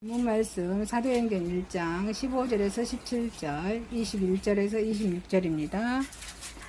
본문 말씀 사도행전 1장 15절에서 17절, 21절에서 26절입니다.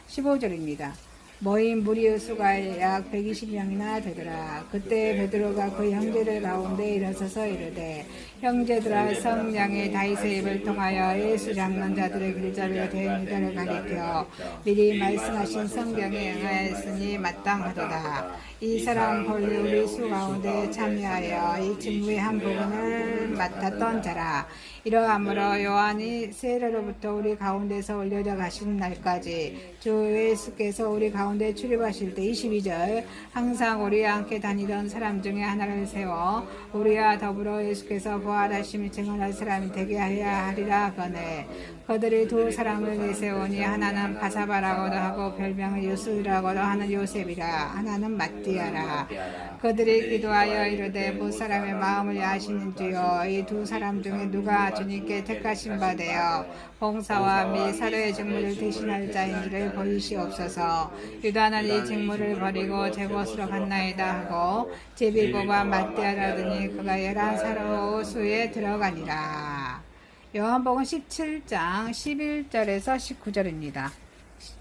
15절입니다. 모인 무리의 수가 약 120명이나 되더라. 그때 베드로가 그 형제들 가운데 일어서서 이르되, 형제들아, 성령이 다윗의 입을 통하여 예수 잡는 자들의 길잡이가 된 유다를 가리켜 미리 말씀하신 성경에 응하였으니 마땅하도다. 이 사람 본래 우리 수 가운데 참여하여 이 직무의 한 부분을 맡았던 자라. 이러하므로 요한이 세례로부터 우리 가운데서 올려져 가시는 날까지 주 예수께서 우리 가운데 출입하실 때 22절 항상 우리와 함께 다니던 사람 중에 하나를 세워 우리와 더불어 예수께서 부활하심을 증언할 사람이 되게 하여야 하리라 하거늘. 그들이 두 사람을 내세우니 하나는 바사바라고도 하고 별명을 요셉이라고도 하는 요셉이라, 하나는 마띠아라. 그들이 기도하여 이르되 무사람의 마음을 아시는 주여, 이 두 사람 중에 누가 주님께 택하신 바 되어 봉사와 및 사도의 직무를 대신할 자인 줄을 보이시옵소서. 유다는 이 직무를 버리고 제 곳으로 갔나이다 하고 제비 뽑아 마띠아라더니 그가 11사로 수에 들어가니라. 요한복음 17장 11절에서 19절입니다.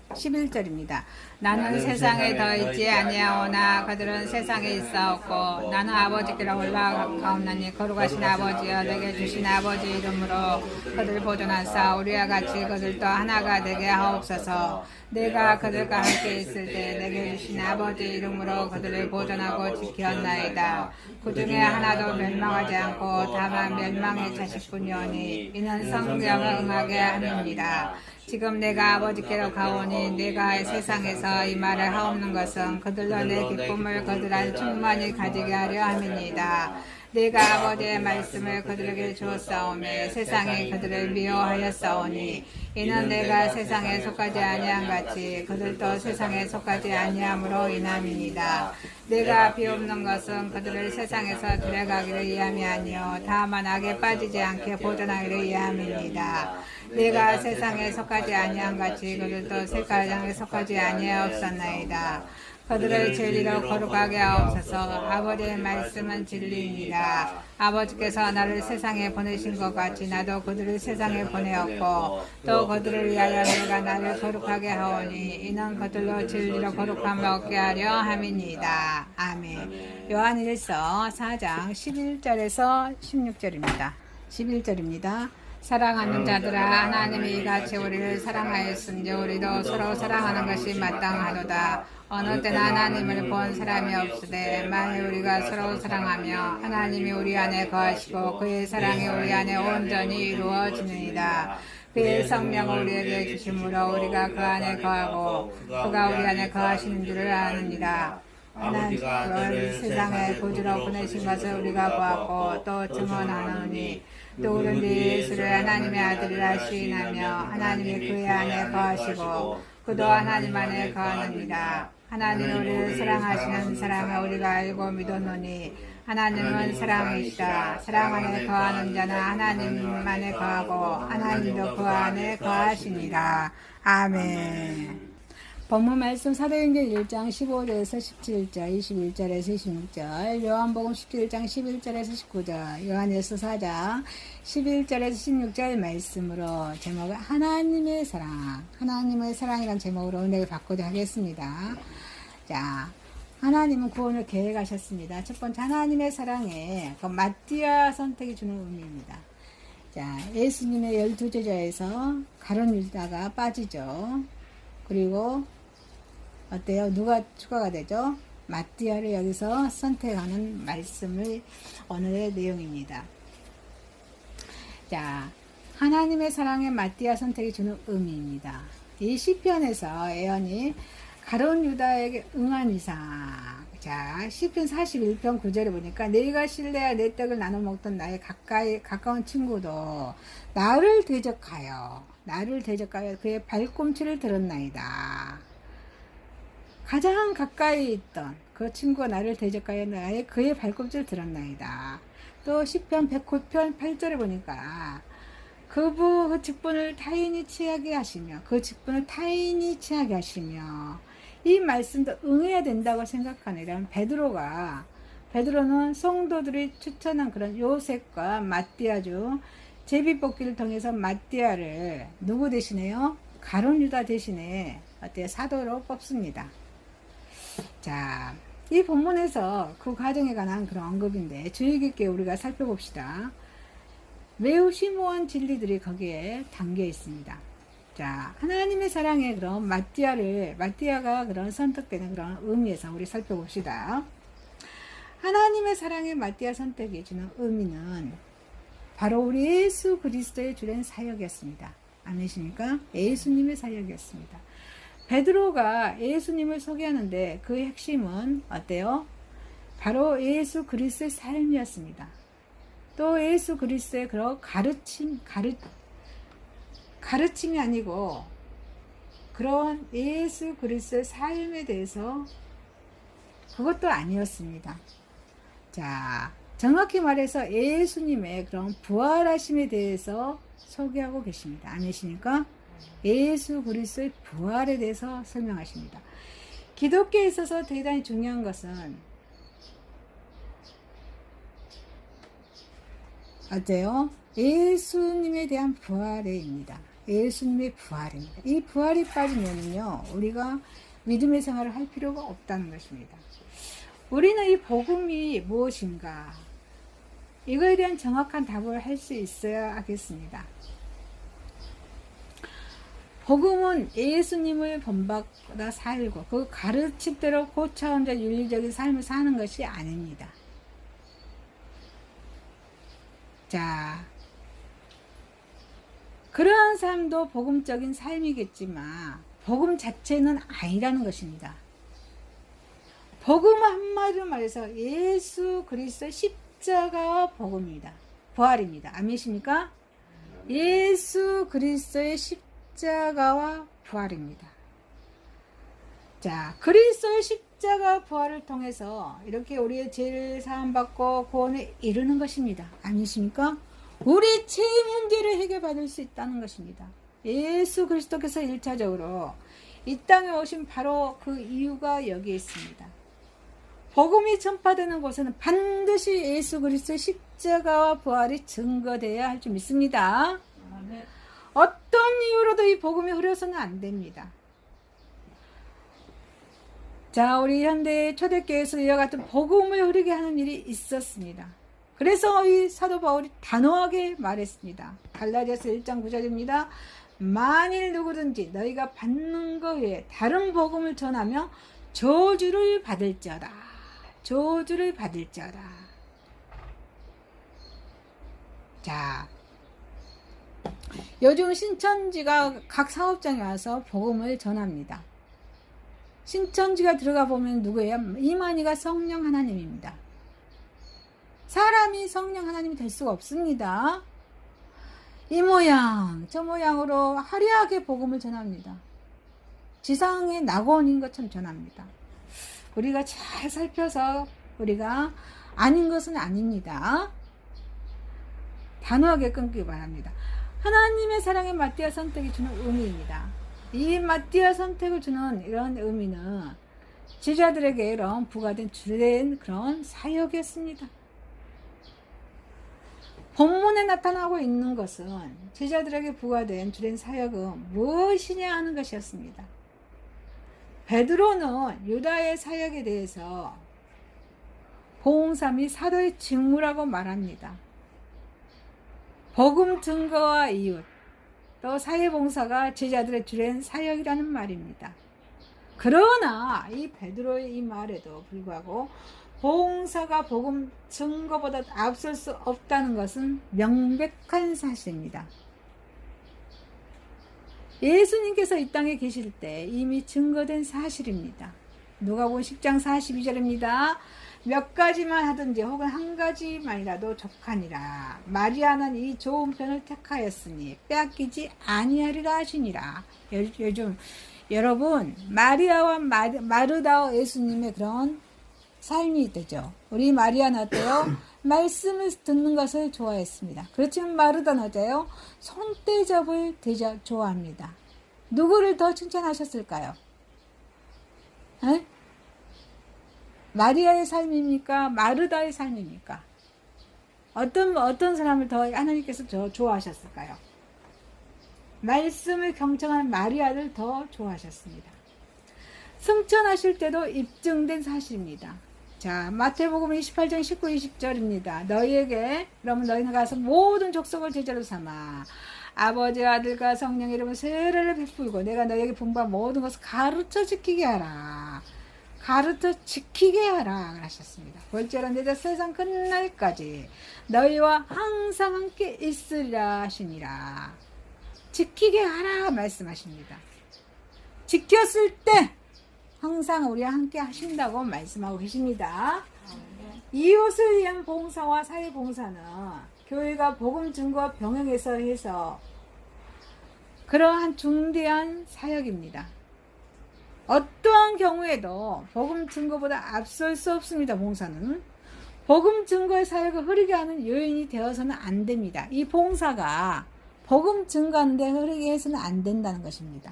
11절입니다. 나는 세상에 더 있지 아니하오나 그들은 세상에 있사옵고 나는 아버지께로 올라가옵나니 거룩하신 아버지여, 내게 주신 아버지 이름으로 그들 보존하사 우리와 같이 그들도 하나가 되게 하옵소서. 내가 그들과 함께 있을 때 내게 주신 아버지 이름으로 그들을 보존하고 지켰나이다. 그 중에 하나도 멸망하지 않고 다만 멸망의 자식뿐이오니 이는 성령을 응하게 함이니라. 지금 내가 아버지께로 가오니 내가 세상에서 이 말을 하옵는 것은 그들로 내 기쁨을 그들한 충만히 가지게 하려 함이니이다. 내가 아버지의 말씀을 그들에게 주었사오매 세상이 그들을 미워하였사오니 이는 내가 세상에 속하지 아니한 같이 그들도 세상에 속하지 아니함으로 인함이니이다. 내가 비옵는 것은 그들을 세상에서 데려가기를 위함이 아니요 다만 악에 빠지지 않게 보존하기를 위함이니이다. 내가 세상에 속하지 아니한 같이 그들도 세상에 속하지 아니하옵사나이다. 그들을 진리로 거룩하게 하옵소서. 아버지의 말씀은 진리이니라. 아버지께서 나를 세상에 보내신 것 같이 나도 그들을 세상에 보내었고 또 그들을 위하여 내가 나를 거룩하게 하오니 이는 그들로 진리로 거룩함을 얻게 하려 함이니이다. 아멘. 요한일서 4장 11절에서 16절입니다. 11절입니다. 사랑하는 자들아, 하나님이 이같이 우리를 사랑하였으니 우리도 서로 사랑하는 것이 마땅하도다. 어느 때나 하나님을 본 사람이 없으되 만일 우리가 서로 사랑하며 하나님이 우리 안에 거하시고 그의 사랑이 우리 안에 온전히 이루어지느니라. 그의 성령을 우리에게 주심으로 우리가 그 안에 거하고 그가 우리 안에 거하시는 줄을 아느니라. 하나님을 세상에 구주로 보내신 것을 우리가 보았고 또 증언하노니 또 우리는 예수를 하나님의 아들이라 시인하며 하나님이 그의 안에 거하시고 그도 하나님 안에 거하느니라. 하나님은 우리를 사랑하시는 사랑을 우리가 알고 믿었노니 하나님은 사랑이시다. 사랑 안에 거하는 자는 하나님 안에 거하고 하나님도 그 안에 거하시니라. 아멘. 본문 말씀 사도행전 1장 15절에서 17절, 21절에서 26절, 요한복음 17장 11절에서 19절, 요한일서 4장 11절에서 16절 말씀으로 제목을 하나님의 사랑, 하나님의 사랑이라는 제목으로 은혜를 받고자 하겠습니다. 자, 하나님은 구원을 계획하셨습니다. 첫 번째 하나님의 사랑에 그 마띠아 선택이 주는 의미입니다. 자, 예수님의 12제자에서 가룟 유다가 빠지죠. 그리고 어때요? 누가 추가가 되죠? 마띠아를 여기서 선택하는 말씀을 오늘의 내용입니다. 자, 하나님의 사랑에 마띠아 선택이 주는 의미입니다. 이 시편에서 예언이 가룟 유다에게 응한 이상, 자, 시편 41편 9절에 보니까 내가 신뢰하여 내 떡을 나눠 먹던 나의 가까운 친구도 나를 대적하여 그의 발꿈치를 들었나이다. 가장 가까이 있던 그 친구가 나를 대적하여 그의 발꿈치를 들었나이다. 또 시편 109편 8절에 보니까 그 직분을 타인이 취하게 하시며 이 말씀도 응해야 된다고 생각하는 베드로가 베드로는 성도들이 추천한 그런 요셉과 마띠아 중 제비뽑기를 통해서 마띠아를 누구 대신에요? 가룟 유다 대신에 어때요? 사도로 뽑습니다. 자, 이 본문에서 그 과정에 관한 그런 언급인데 주의 깊게 우리가 살펴봅시다. 매우 심오한 진리들이 거기에 담겨 있습니다. 자, 하나님의 사랑의 그런 마띠아가 그런 선택되는 그런 의미에서 우리 살펴봅시다. 하나님의 사랑의 마띠아 선택이 주는 의미는 바로 우리 예수 그리스도의 주된 사역이었습니다. 아멘이십니까? 예수님의 사역이었습니다. 베드로가 예수님을 소개하는데 그 핵심은 어때요? 바로 예수 그리스도의 삶이었습니다. 또 예수 그리스도의 그런 가르침이 아니고 그런 예수 그리스도의 삶에 대해서 그것도 아니었습니다. 자, 정확히 말해서 예수님의 그런 부활하심에 대해서 소개하고 계십니다. 아니십니까? 예수 그리스도의 부활에 대해서 설명하십니다. 기독교에 있어서 대단히 중요한 것은 어때요? 예수님에 대한 부활입니다. 예수님의 부활입니다. 이 부활이 빠지면요, 우리가 믿음의 생활을 할 필요가 없다는 것입니다. 우리는 이 복음이 무엇인가? 이거에 대한 정확한 답을 할 수 있어야 하겠습니다. 복음은 예수님을 본받아 살고 그 가르침대로 고차원적 윤리적인 삶을 사는 것이 아닙니다. 자, 그러한 삶도 복음적인 삶이겠지만 복음 자체는 아니라는 것입니다. 복음 한마디로 말해서 예수 그리스도의 십자가와 복음입니다. 부활입니다. 아멘이십니까? 예수 그리스도의 십자가와 부활입니다. 자, 그리스도의 십자가 부활을 통해서 이렇게 우리의 죄를 사함받고 구원에 이르는 것입니다. 아니십니까? 우리 죄 문제를 해결받을 수 있다는 것입니다. 예수 그리스도께서 1차적으로 이 땅에 오신 바로 그 이유가 여기에 있습니다. 복음이 전파되는 곳에는 반드시 예수 그리스도의 십자가와 부활이 증거되어야 할 줄 믿습니다. 어떤 이유로도 이 복음이 흐려서는 안 됩니다. 자, 우리 현대 초대교회에서 이와 같은 복음을 흐르게 하는 일이 있었습니다. 그래서 이 사도 바울이 단호하게 말했습니다. 갈라디아서 1장 9절입니다. 만일 누구든지 너희가 받는 것 외에 다른 복음을 전하며 저주를 받을지어다. 저주를 받을지어다. 자, 요즘 신천지가 각 사업장에 와서 복음을 전합니다. 신천지가 들어가 보면 누구예요? 이만희가 성령 하나님입니다. 사람이 성령 하나님이 될 수가 없습니다. 이 모양 저 모양으로 화려하게 복음을 전합니다. 지상의 낙원인 것처럼 전합니다. 우리가 잘 살펴서 우리가 아닌 것은 아닙니다. 단호하게 끊기 바랍니다. 하나님의 사랑의 마띠아 선택이 주는 의미입니다. 이 마띠아 선택을 주는 이런 의미는 제자들에게 이런 부과된 주된 그런 사역이었습니다. 본문에 나타나고 있는 것은 제자들에게 부과된 주된 사역은 무엇이냐 하는 것이었습니다. 베드로는 유다의 사역에 대해서 봉삼이 사도의 직무라고 말합니다. 복음 증거와 이웃, 또 사회봉사가 제자들의 주된 사역이라는 말입니다. 그러나 이 베드로의 이 말에도 불구하고 봉사가 복음 증거보다 앞설 수 없다는 것은 명백한 사실입니다. 예수님께서 이 땅에 계실 때 이미 증거된 사실입니다. 누가복음 10장 42절입니다. 몇 가지만 하든지 혹은 한 가지만이라도 족하니라. 마리아는 이 좋은 편을 택하였으니 빼앗기지 아니하리라 하시니라. 요즘 여러분 마리아와 마르다와 예수님의 그런 삶이 되죠. 우리 마리아는 어때요? 말씀을 듣는 것을 좋아했습니다. 그렇지만 마르다는 어때요? 손대접을 좋아합니다. 누구를 더 칭찬하셨을까요? 에? 마리아의 삶입니까? 마르다의 삶입니까? 어떤 사람을 더 하나님께서 더 좋아하셨을까요? 말씀을 경청한 마리아를 더 좋아하셨습니다. 승천하실 때도 입증된 사실입니다. 자, 마태복음 28장 19, 20절입니다. 그러면 너희는 가서 모든 족속을 제자로 삼아 아버지, 아들과 성령의 이름으로 세례를 베풀고 내가 너희에게 분부한 모든 것을 가르쳐 지키게 하라. 가르쳐 지키게 하라 하셨습니다. 볼지어라 내가 세상 끝날까지 너희와 항상 함께 있으리라 하시니라. 지키게 하라 말씀하십니다. 지켰을 때 항상 우리와 함께 하신다고 말씀하고 계십니다. 이웃을 위한 봉사와 사회봉사는 교회가 복음 증거와 병행해서 해서 그러한 중대한 사역입니다. 어떠한 경우에도 복음 증거보다 앞설 수 없습니다. 봉사는 복음 증거의 사역을 흐리게 하는 요인이 되어서는 안 됩니다. 이 봉사가 복음 증거하는 데 흐리게 해서는 안 된다는 것입니다.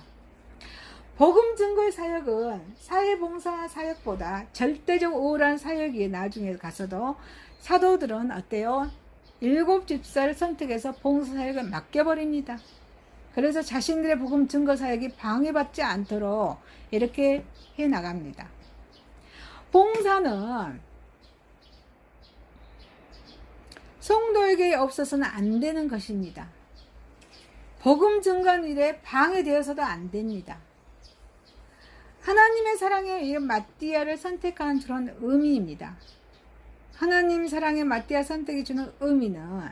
복음 증거의 사역은 사회봉사 사역보다 절대적 우월한 사역이 나중에 가서도 사도들은 어때요? 7 집사를 선택해서 봉사 사역을 맡겨버립니다. 그래서 자신들의 복음 증거 사역이 방해받지 않도록 이렇게 해 나갑니다. 봉사는 성도에게 없어서는 안 되는 것입니다. 복음 증거하는 일에 방해되어서도 안 됩니다. 하나님의 사랑의 이름 마띠아를 선택하는 그런 의미입니다. 하나님 사랑의 마띠아 선택이 주는 의미는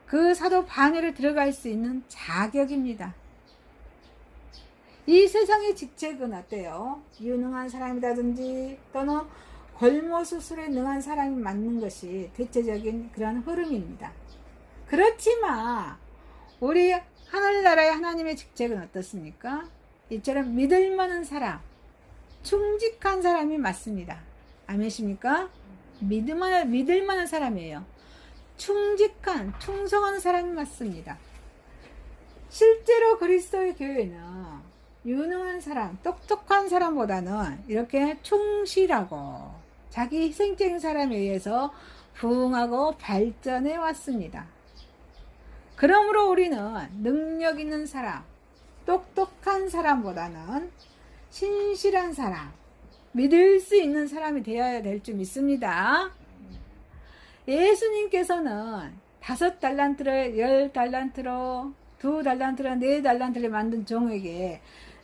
그 사도 반열에 들어갈 수 있는 자격입니다. 이 세상의 직책은 어때요? 유능한 사람이라든지 또는 골모수술에 능한 사람이 맞는 것이 대체적인 그런 흐름입니다. 그렇지만 우리 하늘나라의 하나님의 직책은 어떻습니까? 이처럼 믿을만한 사람, 충직한 사람이 맞습니다. 아멘십니까? 믿을만한 사람이에요. 충직한, 충성한 사람이 맞습니다. 실제로 그리스도의 교회는 유능한 사람, 똑똑한 사람보다는 이렇게 충실하고 자기 희생적인 사람에 의해서 부흥하고 발전해 왔습니다. 그러므로 우리는 능력 있는 사람, 똑똑한 사람보다는 신실한 사람, 믿을 수 있는 사람이 되어야 될 줄 믿습니다. 예수님께서는 5달란트를 10달란트로 2달란트로 4달란트를 만든 종에게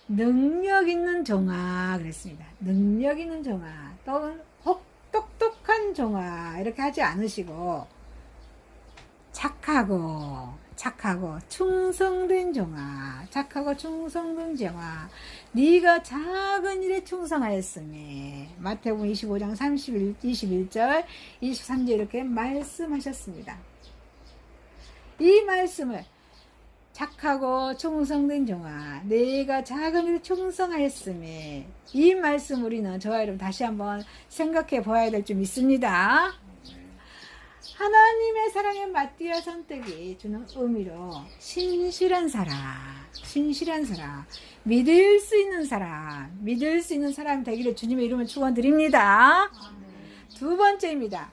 능력 있는 종아 그랬습니다. 능력 있는 종아, 또 똑똑한 종아 이렇게 하지 않으시고 착하고 충성된 종아, 착하고 충성된 종아, 네가 작은 일에 충성하였으니 마태복음 25장 21절 23절 이렇게 말씀하셨습니다. 이 말씀을 착하고 충성된 종아, 내가 작은 일에 충성하였으니 이 말씀 우리는 저와 여러분 다시 한번 생각해 보아야 될 줄 믿습니다. 하나님의 사랑의 마띠아 선택이 주는 의미로 신실한 사람, 믿을 수 있는 사람 되기를 주님의 이름으로 축원드립니다. 2번째입니다.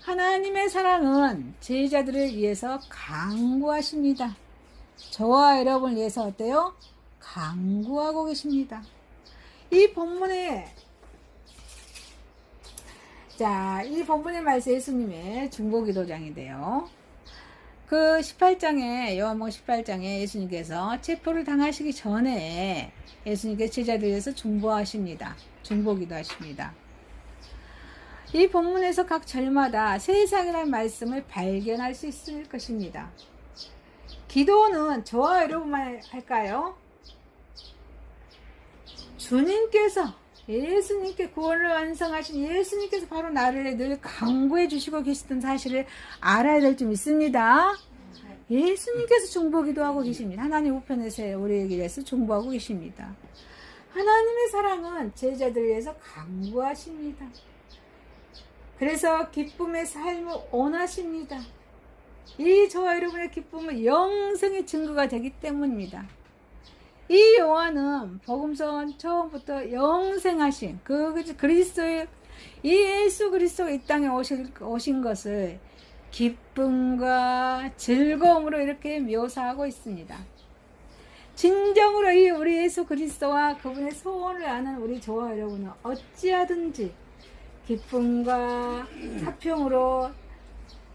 하나님의 사랑은 제자들을 위해서 간구하십니다. 저와 여러분을 위해서 어때요? 간구하고 계십니다. 이 본문에 이 본문의 말씀 예수님의 중보기도장인데요. 그 18장에 요한복음 18장에 예수님께서 체포를 당하시기 전에 예수님께서 제자들을 위해서 중보기도하십니다. 이 본문에서 각 절마다 세상이라는 말씀을 발견할 수 있을 것입니다. 기도는 저와 여러분만 할까요? 예수님께 구원을 완성하신 예수님께서 바로 나를 늘 강구해 주시고 계시던 사실을 알아야 될 줄 믿습니다. 예수님께서 중보기도하고 계십니다. 하나님 우편에서 우리에게 위해서 중보하고 계십니다. 하나님의 사랑은 제자들을 위해서 간구하십니다. 그래서 기쁨의 삶을 원하십니다. 이 저와 여러분의 기쁨은 영생의 증거가 되기 때문입니다. 이 요한은 복음서 처음부터 영생하신 그 그리스도의 이 예수 그리스도가 이 땅에 오신 것을 기쁨과 즐거움으로 이렇게 묘사하고 있습니다. 진정으로 이 우리 예수 그리스도와 그분의 소원을 아는 우리 저와 여러분은 어찌하든지 기쁨과 화평으로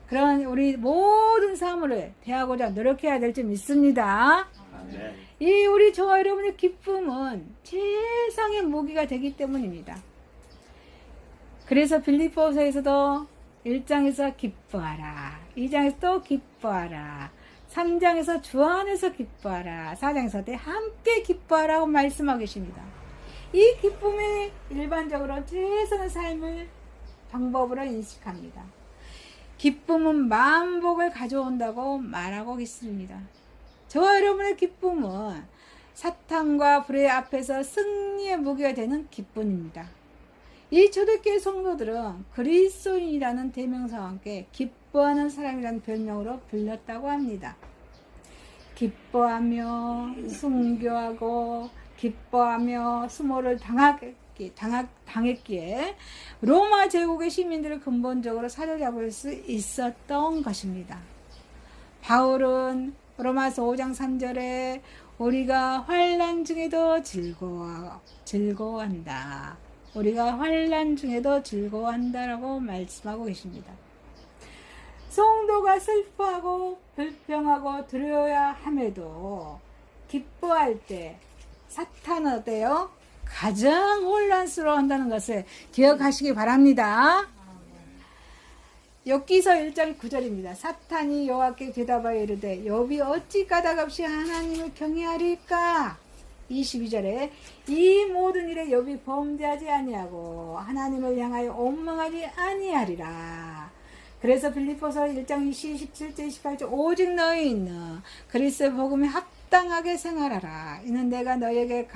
그런 우리 모든 삶을 대하고자 노력해야 될 줄 믿습니다. 이 우리 저와 여러분의 기쁨은 최상의 무기가 되기 때문입니다. 그래서 빌립보서에서도 1장에서 기뻐하라, 2장에서 또 기뻐하라, 3장에서 주 안에서 기뻐하라, 4장에서 함께 기뻐하라고 말씀하고 계십니다. 이 기쁨이 일반적으로 최선의 삶을 방법으로 인식합니다. 기쁨은 만복을 가져온다고 말하고 있습니다. 저와 여러분의 기쁨은 사탄과 불의 앞에서 승리의 무기가 되는 기쁨입니다. 이 초대교회 성도들은 그리스도인이라는 대명사와 함께 기뻐하는 사람이라는 별명으로 불렸다고 합니다. 기뻐하며 순교하고 기뻐하며 수모를 당했기에 로마 제국의 시민들을 근본적으로 사로잡을 수 있었던 것입니다. 바울은 로마서 5장 3절에 우리가 환난 중에도 즐거워한다. 우리가 환난 중에도 즐거워한다라고 말씀하고 계십니다. 성도가 슬퍼하고 불평하고 두려워야 함에도 기뻐할 때 사탄은 어때요? 가장 혼란스러워한다는 것을 기억하시기 바랍니다. 욥기서 1장 9절입니다. 사탄이 여호와께 대답하여 이르되 욥이 어찌 까닭없이 하나님을 경외하리까? 22절에 이 모든 일에 욥이 범죄하지 아니하고 하나님을 향하여 원망하지 아니하리라. 그래서 빌립보서 1장 27절 28절 오직 너희는 그리스도의 복음에 합당하게 생활하라. 이는 내가 너희에게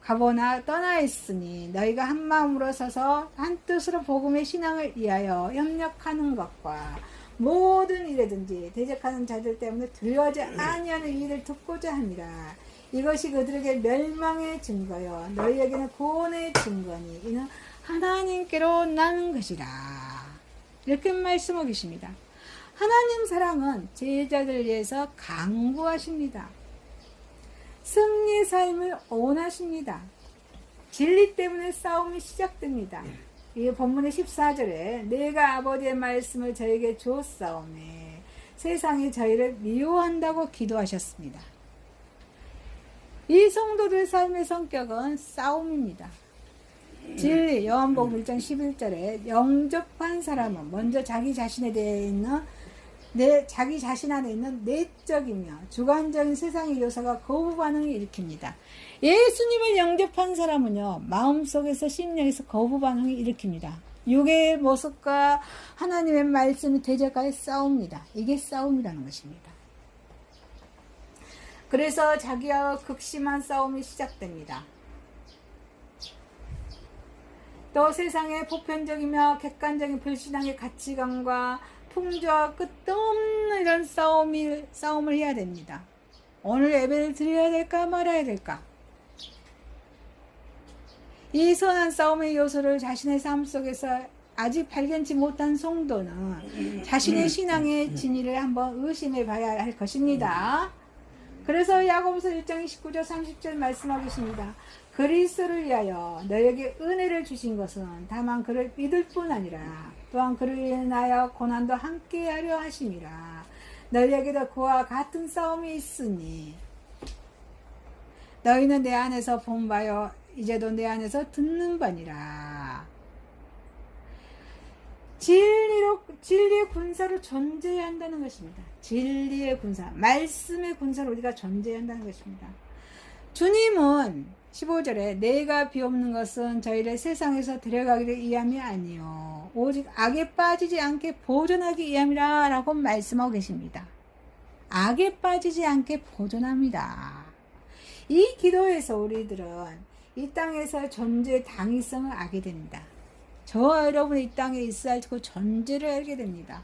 가보나 떠나 있으니 너희가 한 마음으로 서서 한 뜻으로 복음의 신앙을 위하여 협력하는 것과 모든 일에든지 대적하는 자들 때문에 두려워하지 아니하는 일을 듣고자 합니다. 이것이 그들에게 멸망의 증거요 너희에게는 구원의 증거니 이는 하나님께로 나는 것이라. 이렇게 말씀하고 계십니다. 하나님 사랑은 제자들을 위해서 강구하십니다. 승리의 삶을 원하십니다. 진리 때문에 싸움이 시작됩니다. 이 본문의 14절에 내가 아버지의 말씀을 저에게 주었사오매 세상이 저희를 미워한다고 기도하셨습니다. 이 성도들의 삶의 성격은 싸움입니다. 진리 요한복음 1장 11절에 영접한 사람은 먼저 자기 자신에 대해 있는 자기 자신 안에 있는 내적이며 주관적인 세상의 요소가 거부 반응을 일으킵니다. 예수님을 영접한 사람은요 마음속에서 심령에서 거부 반응을 일으킵니다. 육의 모습과 하나님의 말씀이 대적하여 싸웁니다. 이게 싸움이라는 것입니다. 그래서 자기와 극심한 싸움이 시작됩니다. 또 세상의 보편적이며 객관적인 불신앙의 가치관과 풍조와 끝도 없는 이런 싸움을 해야 됩니다. 오늘 예배를 드려야 될까 말아야 될까? 이 선한 싸움의 요소를 자신의 삶 속에서 아직 발견치 못한 성도는 자신의 신앙의 진위를 한번 의심해 봐야 할 것입니다. 그래서 야고보서 1장 29절 30절 말씀하고 계십니다. 그리스도를 위하여 너에게 은혜를 주신 것은 다만 그를 믿을 뿐 아니라 또한 그를 인하여 고난도 함께하려 하심이라. 너희에게도 그와 같은 싸움이 있으니 너희는 내 안에서 본 바요 이제도 내 안에서 듣는 바니라. 진리의 군사로 존재해야 한다는 것입니다. 진리의 군사, 말씀의 군사로 우리가 존재해야 한다는 것입니다. 주님은 15절에 내가 비옵는 것은 저희를 세상에서 데려가기를 위함이 아니요 오직 악에 빠지지 않게 보존하기 위함이라 라고 말씀하고 계십니다. 악에 빠지지 않게 보존합니다. 이 기도에서 우리들은 이 땅에서 존재의 당위성을 알게 됩니다. 저와 여러분이 이 땅에 있어야 할 그 존재를 알게 됩니다.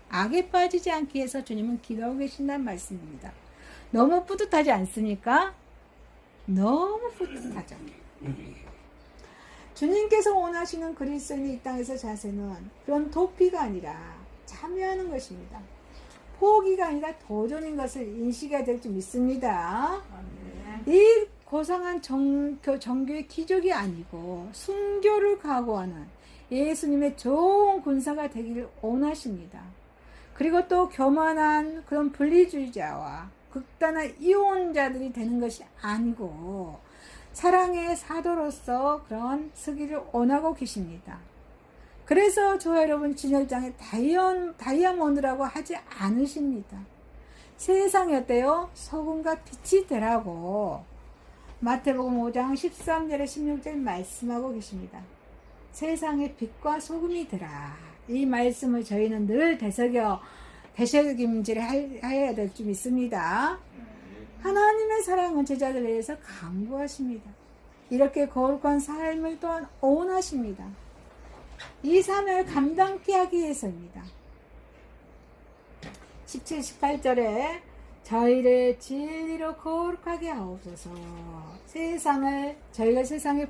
악에 빠지지 않기 위해서 주님은 기도하고 계신다는 말씀입니다. 너무 뿌듯하지 않습니까? 너무 뿌듯하죠. 주님께서 원하시는 그리스도인이 이 땅에서 자세는 그런 도피가 아니라 참여하는 것입니다. 포기가 아니라 도전인 것을 인식해야 될 줄 믿습니다. 이 고상한 정교의 기적이 아니고 순교를 각오하는 예수님의 좋은 군사가 되기를 원하십니다. 그리고 또 교만한 그런 분리주의자와 극단한 이혼자들이 되는 것이 아니고 사랑의 사도로서 그런 서기를 원하고 계십니다. 그래서 저와 여러분 진열장에 다이아몬드라고 하지 않으십니다. 세상이 어때요? 소금과 빛이 되라고 마태복음 5장 13절에 16절 말씀하고 계십니다. 세상의 빛과 소금이 되라. 이 말씀을 저희는 늘 되새김질을 해야 될 줄 믿습니다. 하나님의 사랑은 제자들에 의해서 강구하십니다. 이렇게 거룩한 삶을 또한 원하십니다. 이 사명을 감당케 하기 위해서입니다. 17, 18절에 저희를 진리로 거룩하게 하옵소서. 저희가 세상에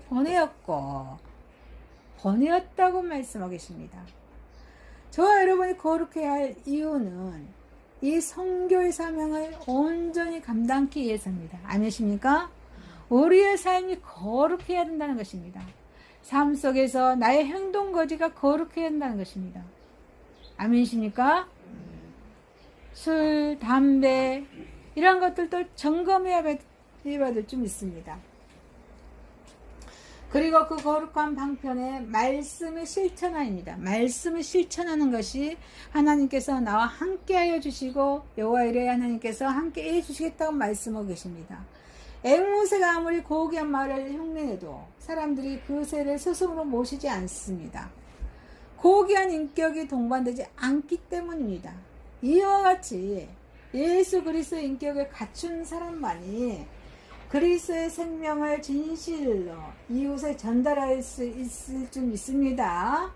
보내었다고 말씀하고 계십니다. 저와 여러분이 거룩해야 할 이유는 이 선교의 사명을 온전히 감당하기 위해서입니다. 아니십니까? 우리의 삶이 거룩해야 된다는 것입니다. 삶 속에서 나의 행동 거지가 거룩해야 한다는 것입니다. 아멘이십니까? 술, 담배 이런 것들도 점검해야 될 줄 믿습니다. 그리고 그 거룩한 방편에 말씀의 실천화입니다. 말씀을 실천하는 것이 하나님께서 나와 함께하여 주시고 여호와 이레 하나님께서 함께해 주시겠다고 말씀하고 계십니다. 앵무새가 아무리 고귀한 말을 흉내내도 사람들이 그 새를 스승으로 모시지 않습니다. 고귀한 인격이 동반되지 않기 때문입니다. 이와 같이 예수 그리스도의 인격을 갖춘 사람만이 그리스도의 생명을 진실로 이웃에 전달할 수 있을 줄 믿습니다.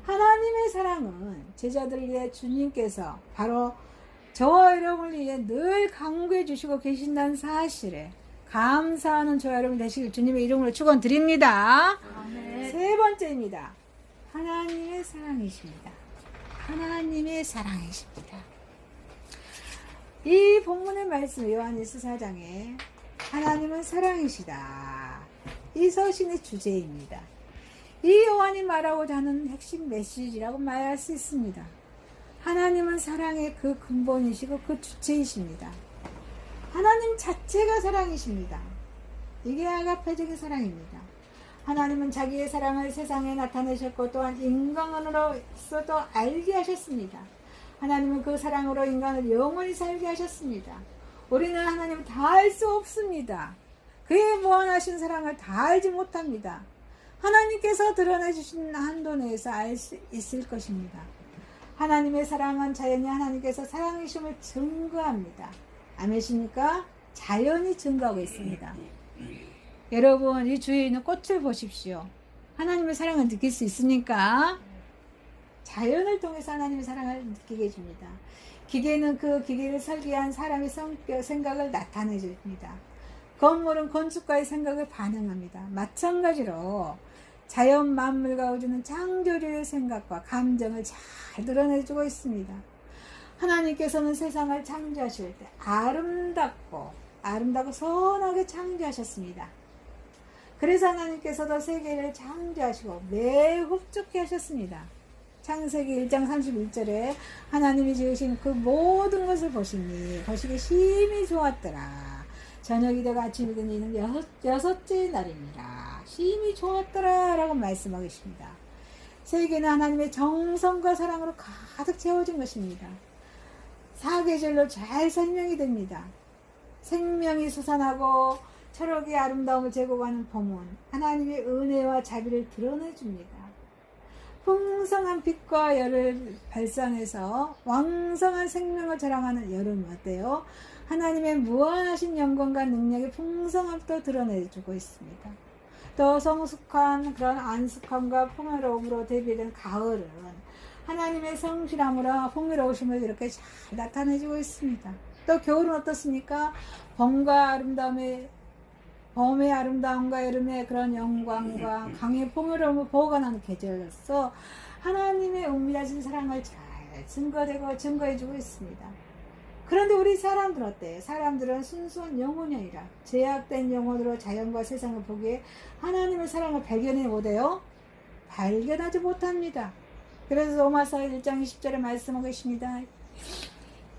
하나님의 사랑은 제자들을 위해 주님께서 바로 저와 여러분을 위해 늘 강구해 주시고 계신다는 사실에 감사하는 저와 여러분 되시길 주님의 이름으로 축원드립니다. 세 번째입니다. 하나님의 사랑이십니다. 하나님의 사랑이십니다. 이 본문의 말씀 요한일서 4장에 하나님은 사랑이시다. 이 서신의 주제입니다. 이 요한이 말하고자 하는 핵심 메시지라고 말할 수 있습니다. 하나님은 사랑의 그 근본이시고 그 주체이십니다. 하나님 자체가 사랑이십니다. 이게 아가페적인 사랑입니다. 하나님은 자기의 사랑을 세상에 나타내셨고 또한 인간으로서도 알게 하셨습니다. 하나님은 그 사랑으로 인간을 영원히 살게 하셨습니다. 우리는 하나님을 다 알 수 없습니다. 그의 무한하신 사랑을 다 알지 못합니다. 하나님께서 드러내주신 한도 내에서 알 수 있을 것입니다. 하나님의 사랑은 자연히 하나님께서 사랑이심을 증거합니다. 아멘이십니까? 자연이 증거하고 있습니다. 여러분 이 주위에 있는 꽃을 보십시오. 하나님의 사랑을 느낄 수 있습니까? 자연을 통해서 하나님의 사랑을 느끼게 해줍니다. 기계는 그 기계를 설계한 사람의 생각을 나타내 줍니다. 건물은 건축가의 생각을 반영합니다. 마찬가지로 자연 만물과 우주는 창조주의 생각과 감정을 잘 드러내주고 있습니다. 하나님께서는 세상을 창조하실 때 아름답고 선하게 창조하셨습니다. 그래서 하나님께서도 세계를 창조하시고 매우 흡족해 하셨습니다. 창세기 1장 31절에 하나님이 지으신 그 모든 것을 보시니 거시기 심히 좋았더라. 저녁이 되고 아침이 되니 이는 여섯째 날입니다. 심히 좋았더라 라고 말씀하고 계십니다. 세계는 하나님의 정성과 사랑으로 가득 채워진 것입니다. 사계절로 잘 설명이 됩니다. 생명이 솟아나고 철학의 아름다움을 제공하는 봄은 하나님의 은혜와 자비를 드러내줍니다. 풍성한 빛과 열을 발산해서 왕성한 생명을 자랑하는 여름은 어때요? 하나님의 무한하신 영광과 능력의 풍성함도 드러내주고 있습니다. 또 성숙한 그런 안숙함과 풍요로움으로 대비된 가을은 하나님의 성실함으로 풍요로우심을 이렇게 잘 나타내주고 있습니다. 또 겨울은 어떻습니까? 봄과 아름다움의 봄의 아름다움과 여름의 그런 영광과 강의 풍요로움을 보관하는 계절로서 하나님의 은밀하신 사랑을 잘 증거해주고 있습니다. 그런데 우리 사람들은 어때? 사람들은 순수한 영혼이 아니라 제약된 영혼으로 자연과 세상을 보기에 하나님의 사랑을 발견해 못해요? 발견하지 못합니다. 그래서 로마서 1장 20절에 말씀하고 계십니다.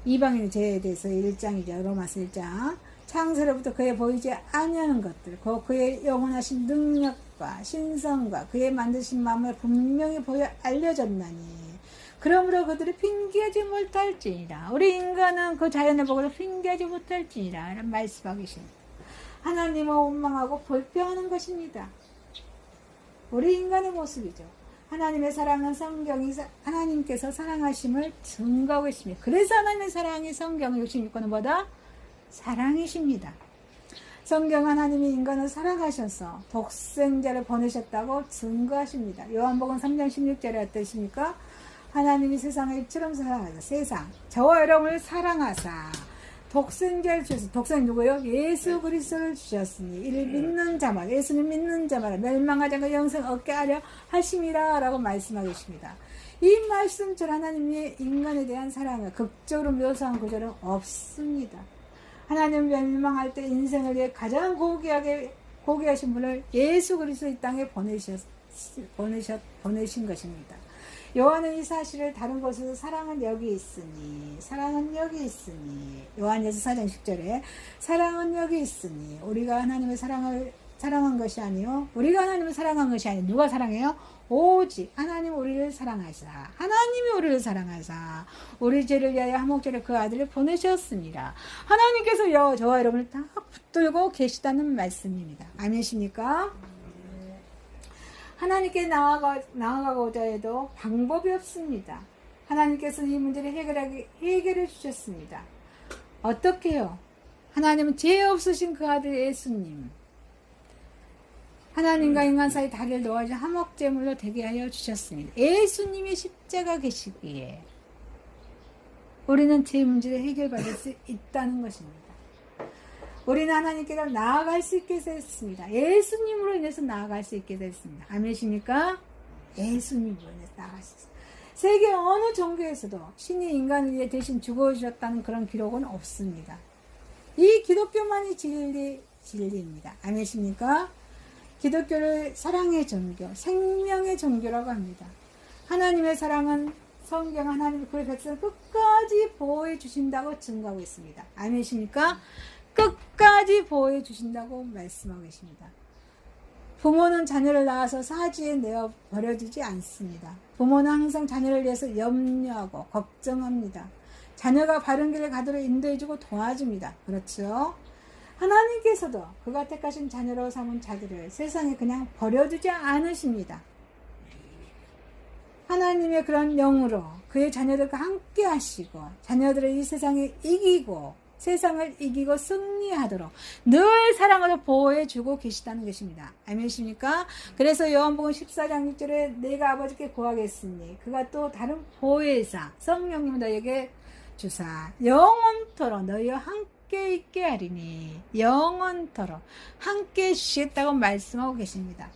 이방인의 죄에 대해서 1장이죠. 로마서 1장. 창세로부터 그의 보이지 아니하는 것들, 그의 영원하신 능력과 신성과 그의 만드신 마음을 분명히 보여 알려졌나니 그러므로 그들이 핑계하지 못할지니라. 우리 인간은 그 자연을 보고도 핑계하지 못할지니라 라는 말씀하고 계십니다. 하나님을 원망하고 불평하는 것입니다. 우리 인간의 모습이죠. 하나님의 사랑은 성경이 하나님께서 사랑하심을 증거하고 있습니다. 그래서 하나님의 사랑이 성경 66권은 뭐다? 사랑이십니다. 성경 하나님이 인간을 사랑하셔서 독생자를 보내셨다고 증거하십니다. 요한복음 3장 16절에 어떠십니까? 하나님이 세상을 이처럼 사랑하사 세상 저와 여러분을 사랑하사 독생자를 주셔서 독생자 누구요? 예수 그리스도를 주셨으니 이를 믿는 자마다 예수님 믿는 자마다 멸망하지 않고 영생 얻게 하려 하심이라 라고 말씀하고 계십니다. 이 말씀처럼 하나님이 인간에 대한 사랑을 극적으로 묘사한 구절은 없습니다. 하나님 멸망할 때 인생을 위해 가장 고귀하신 분을 예수 그리스도 이 땅에 보내신 것입니다. 요한은 이 사실을 다른 곳에서 사랑은 여기 있으니 요한에서 4장 10절에 사랑은 여기 있으니 우리가 하나님의 사랑한 것이 아니요 우리가 하나님을 사랑한 것이 아니요 누가 사랑해요? 오직 하나님이 우리를 사랑하사 우리 죄를 위하여 한 목전에 그 아들을 보내셨습니다. 하나님께서 저와 여러분을 딱 붙들고 계시다는 말씀입니다. 아멘이십니까? 하나님께 나아가고자 해도 방법이 없습니다. 하나님께서는 이 문제를 해결해 주셨습니다. 어떻게요? 하나님은 죄 없으신 그 아들 예수님, 하나님과 인간 사이 다리를 놓아준 화목제물로 되게 하여 주셨습니다. 예수님이 십자가 계시기에 우리는 죄 문제를 해결받을 수 있다는 것입니다. 우리는 하나님께로 나아갈 수 있게 됐습니다. 예수님으로 인해서 나아갈 수 있게 됐습니다. 아멘이십니까? 예수님으로 인해서 나아갈 수 있습니다. 세계 어느 종교에서도 신이 인간을 위해 대신 죽어주셨다는 그런 기록은 없습니다. 이 기독교만이 진리입니다. 아멘이십니까? 기독교를 사랑의 종교, 생명의 종교라고 합니다. 하나님의 사랑은 성경 하나님이 그의 백성을 끝까지 보호해 주신다고 증거하고 있습니다. 아멘이십니까? 끝까지 보호해 주신다고 말씀하고 계십니다. 부모는 자녀를 낳아서 사지에 내어 버려두지 않습니다. 부모는 항상 자녀를 위해서 염려하고 걱정합니다. 자녀가 바른 길을 가도록 인도해주고 도와줍니다. 그렇죠? 하나님께서도 그가 택하신 자녀로 삼은 자들을 세상에 그냥 버려두지 않으십니다. 하나님의 그런 영으로 그의 자녀들과 함께 하시고 자녀들을 이 세상을 이기고 승리하도록 늘 사랑으로 보호해주고 계시다는 것입니다. 아멘이십니까? 그래서 요한복음 14장 6절에 내가 아버지께 구하겠으니 그가 또 다른 보혜사 성령님을 너희에게 주사 영원토록 너희와 함께 있게 하리니 영원토록 함께 해주시겠다고 말씀하고 계십니다.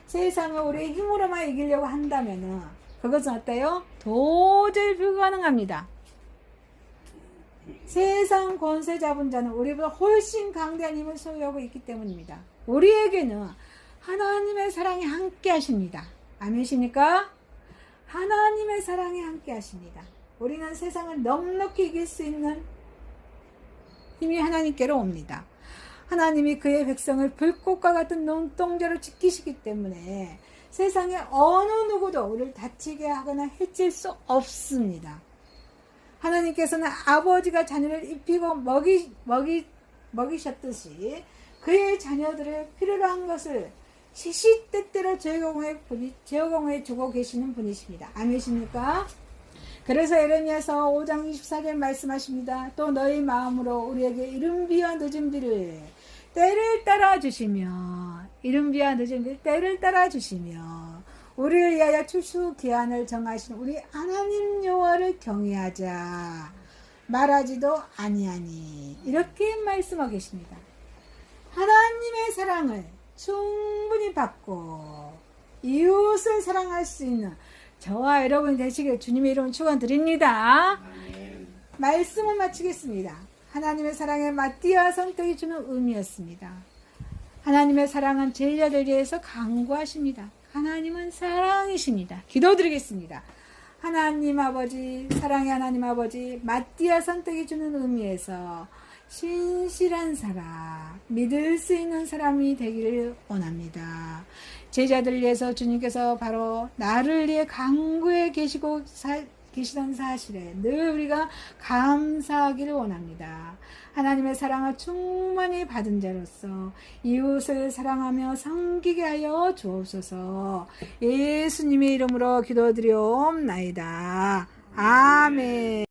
세상을 우리의 힘으로만 이기려고 한다면은 그것은 어때요? 도저히 불가능합니다. 세상 권세 잡은 자는 우리보다 훨씬 강대한 힘을 소유하고 있기 때문입니다. 우리에게는 하나님의 사랑이 함께 하십니다. 아멘이십니까? 하나님의 사랑이 함께 하십니다. 우리는 세상을 넉넉히 이길 수 있는 힘이 하나님께로 옵니다. 하나님이 그의 백성을 불꽃과 같은 눈동자로 지키시기 때문에 세상에 어느 누구도 우리를 다치게 하거나 해칠 수 없습니다. 하나님께서는 아버지가 자녀를 입히고 먹이셨듯이 그의 자녀들을 필요로 한 것을 시시때때로 제공해 주고 계시는 분이십니다. 아멘이십니까? 그래서 에레미야서 5장 24절 말씀하십니다. 또 너희 마음으로 우리에게 이른 비와 늦은 비를 때를 따라 주시며 우리를 위하여 추수 기한을 정하신 우리 하나님 여호와를 경외하자. 말하지도 아니하니. 이렇게 말씀하고 계십니다. 하나님의 사랑을 충분히 받고 이웃을 사랑할 수 있는 저와 여러분이 되시길 주님의 이름으로 축원드립니다. 말씀을 마치겠습니다. 하나님의 사랑에 맞디아 성격이 주는 의미였습니다. 하나님의 사랑은 제자들 위해서 간구하십니다. 하나님은 사랑이십니다. 기도드리겠습니다. 하나님 아버지, 사랑의 하나님 아버지, 맞디아 선택이 주는 의미에서 신실한 사람, 믿을 수 있는 사람이 되기를 원합니다. 제자들 위해서 주님께서 바로 나를 위해 간구해 계시던 사실에 늘 우리가 감사하기를 원합니다. 하나님의 사랑을 충만히 받은 자로서 이웃을 사랑하며 섬기게 하여 주옵소서. 예수님의 이름으로 기도드리옵나이다. 아멘.